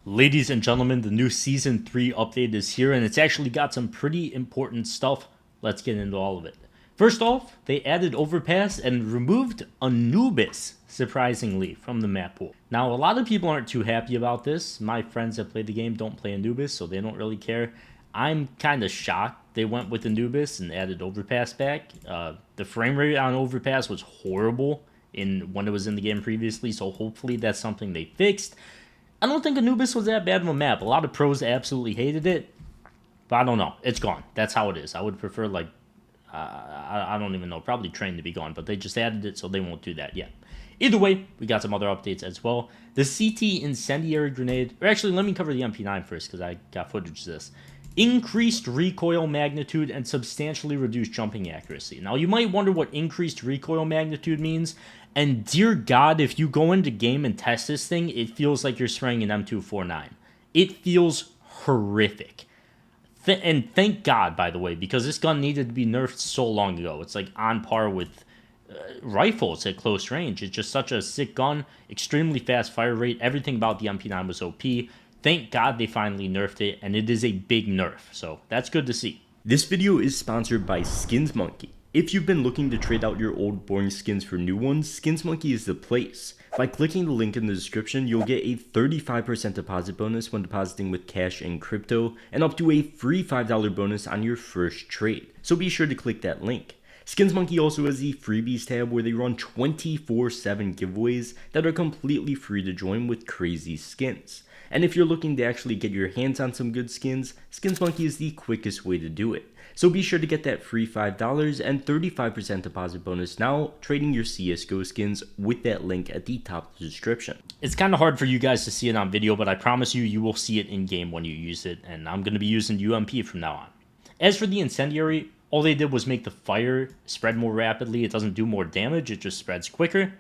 Ladies and gentlemen, the new Season 3 update is here, and it's actually got some pretty important stuff. Let's get into all of it. First off, they added Overpass and removed Anubis, surprisingly, from the map pool. Now, a lot of people aren't too happy about this. My friends that play the game don't play Anubis, so they don't really care. I'm kind of shocked they went with Anubis and added Overpass back. The frame rate on Overpass was horrible when it was in the game previously, so hopefully that's something they fixed. I don't think Anubis was that bad of a map. A lot of pros absolutely hated it, but I don't know. It's gone. That's how it is. I would prefer, like, I don't even know, probably Train to be gone, but they just added it, so they won't do that yet. Either way, we got some other updates as well. The CT Incendiary Grenade, or actually, let me cover the MP9 first, because I got footage of this. Increased recoil magnitude and substantially reduced jumping accuracy. Now, you might wonder what increased recoil magnitude means, and dear God, if you go into game and test this thing, it feels like you're spraying an M249. It feels horrific. And thank God, by the way, because this gun needed to be nerfed so long ago. It's like on par with rifles at close range. It's just such a sick gun, extremely fast fire rate. Everything about the MP9 was OP. Thank God they finally nerfed it, and it is a big nerf, so that's good to see. This video is sponsored by SkinsMonkey. If you've been looking to trade out your old boring skins for new ones, SkinsMonkey is the place. By clicking the link in the description, you'll get a 35% deposit bonus when depositing with cash and crypto, and up to a free $5 bonus on your first trade. So be sure to click that link. SkinsMonkey also has the freebies tab where they run 24/7 giveaways that are completely free to join with crazy skins. And if you're looking to actually get your hands on some good skins, SkinsMonkey is the quickest way to do it. So be sure to get that free $5 and 35% deposit bonus now, trading your CSGO skins with that link at the top of the description. It's kind of hard for you guys to see it on video, but I promise you, you will see it in game when you use it, and I'm going to be using UMP from now on. As for the Incendiary, all they did was make the fire spread more rapidly. It doesn't do more damage, it just spreads quicker,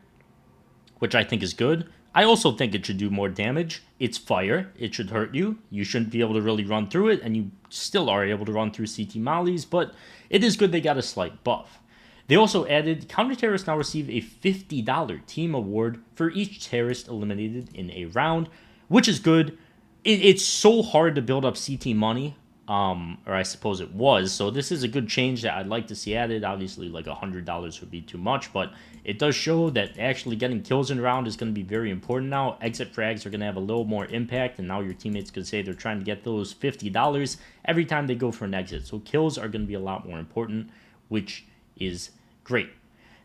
which I think is good. I also think it should do more damage. It's fire. It should hurt you. You shouldn't be able to really run through it, and you still are able to run through CT mollies, but it is good they got a slight buff. They also added counter-terrorists now receive a $50 team award for each terrorist eliminated in a round, which is good. It's so hard to build up CT money, or I suppose it was, so this is a good change that I'd like to see added. Obviously, like $100 would be too much, but it does show that actually getting kills in a round is going to be very important now. Exit frags are going to have a little more impact, and now your teammates could say they're trying to get those $50 every time they go for an exit. So kills are going to be a lot more important, which is great.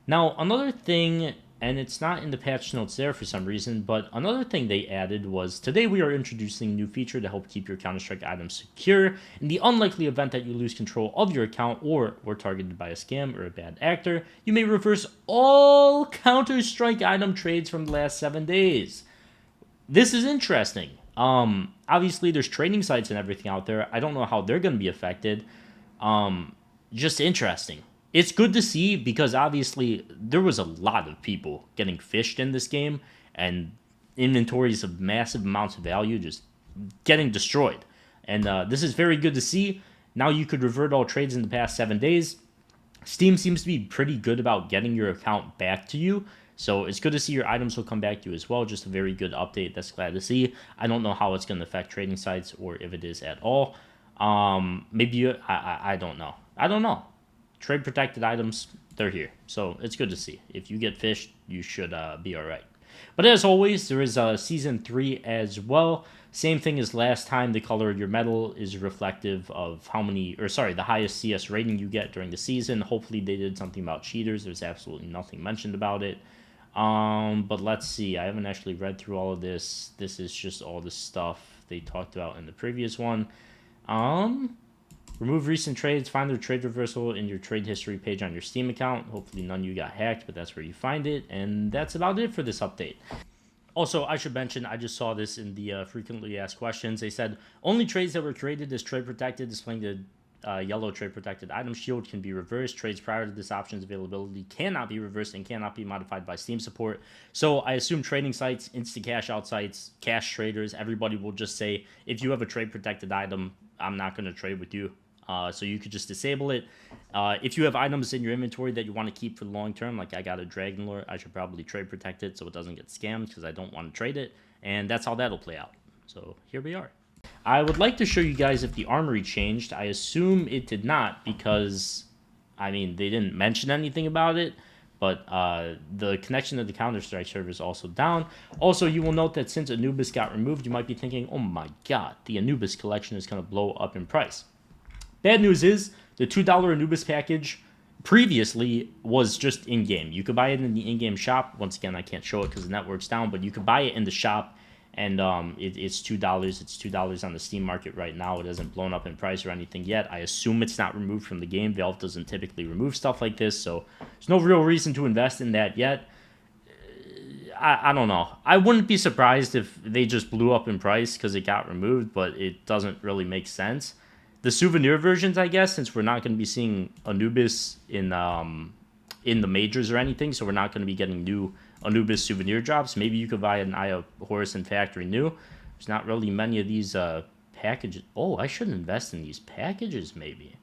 Now, another thing, and it's not in the patch notes there for some reason, but another thing they added was, today we are introducing a new feature to help keep your Counter-Strike items secure. In the unlikely event that you lose control of your account or were targeted by a scam or a bad actor, you may reverse all Counter-Strike item trades from the last 7 days. This is interesting. Obviously, there's trading sites and everything out there. I don't know how they're going to be affected. Just interesting. It's good to see because obviously there was a lot of people getting fished in this game and inventories of massive amounts of value just getting destroyed. And this is very good to see. Now you could revert all trades in the past 7 days. Steam seems to be pretty good about getting your account back to you. So it's good to see your items will come back to you as well. Just a very good update. That's glad to see. I don't know how it's going to affect trading sites or if it is at all. Maybe I don't know. I don't know. Trade protected items, they're here. So it's good to see. If you get fished, you should be all right. But as always, there is Season 3 as well. Same thing as last time. The color of your medal is reflective of the highest CS rating you get during the season. Hopefully they did something about cheaters. There's absolutely nothing mentioned about it. But let's see. I haven't actually read through all of this. This is just all the stuff they talked about in the previous one. Remove recent trades. Find the trade reversal in your trade history page on your Steam account. Hopefully none of you got hacked, but that's where you find it. And that's about it for this update. Also, I should mention, I just saw this in the frequently asked questions. They said, only trades that were created as trade protected, displaying the yellow trade protected item shield, can be reversed. Trades prior to this option's availability cannot be reversed and cannot be modified by Steam support. So I assume trading sites, instant cash out sites, cash traders, everybody will just say, if you have a trade protected item, I'm not going to trade with you. So you could just disable it. If you have items in your inventory that you want to keep for the long term, like I got a Dragon Lore, I should probably trade protect it so it doesn't get scammed because I don't want to trade it. And that's how that'll play out. So here we are. I would like to show you guys if the Armory changed. I assume it did not because, I mean, they didn't mention anything about it. But the connection to the Counter-Strike server is also down. Also, you will note that since Anubis got removed, you might be thinking, oh my god, the Anubis collection is going to blow up in price. Bad news is, the $2 Anubis package previously was just in-game. You could buy it in the in-game shop. Once again, I can't show it because the network's down, but you could buy it in the shop, and it's $2. It's $2 on the Steam market right now. It hasn't blown up in price or anything yet. I assume it's not removed from the game. Valve doesn't typically remove stuff like this, so there's no real reason to invest in that yet. I don't know. I wouldn't be surprised if they just blew up in price because it got removed, but it doesn't really make sense. The souvenir versions, I guess, since we're not going to be seeing Anubis in the majors or anything, so we're not going to be getting new Anubis souvenir drops. Maybe you could buy an Eye of Horus and Factory New. There's not really many of these packages. Oh, I should invest in these packages, maybe.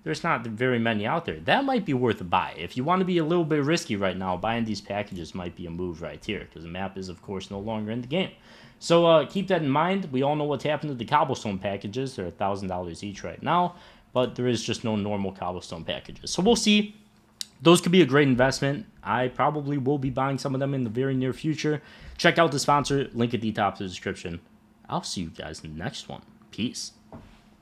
There's not very many out there. That might be worth a buy. If you want to be a little bit risky right now, buying these packages might be a move right here, because the map is, of course, no longer in the game. So keep that in mind. We all know what's happened to the Cobblestone packages. They're $1,000 each right now, but there is just no normal Cobblestone packages. So we'll see. Those could be a great investment. I probably will be buying some of them in the very near future. Check out the sponsor, link at the top of the description. I'll see you guys in the next one. Peace.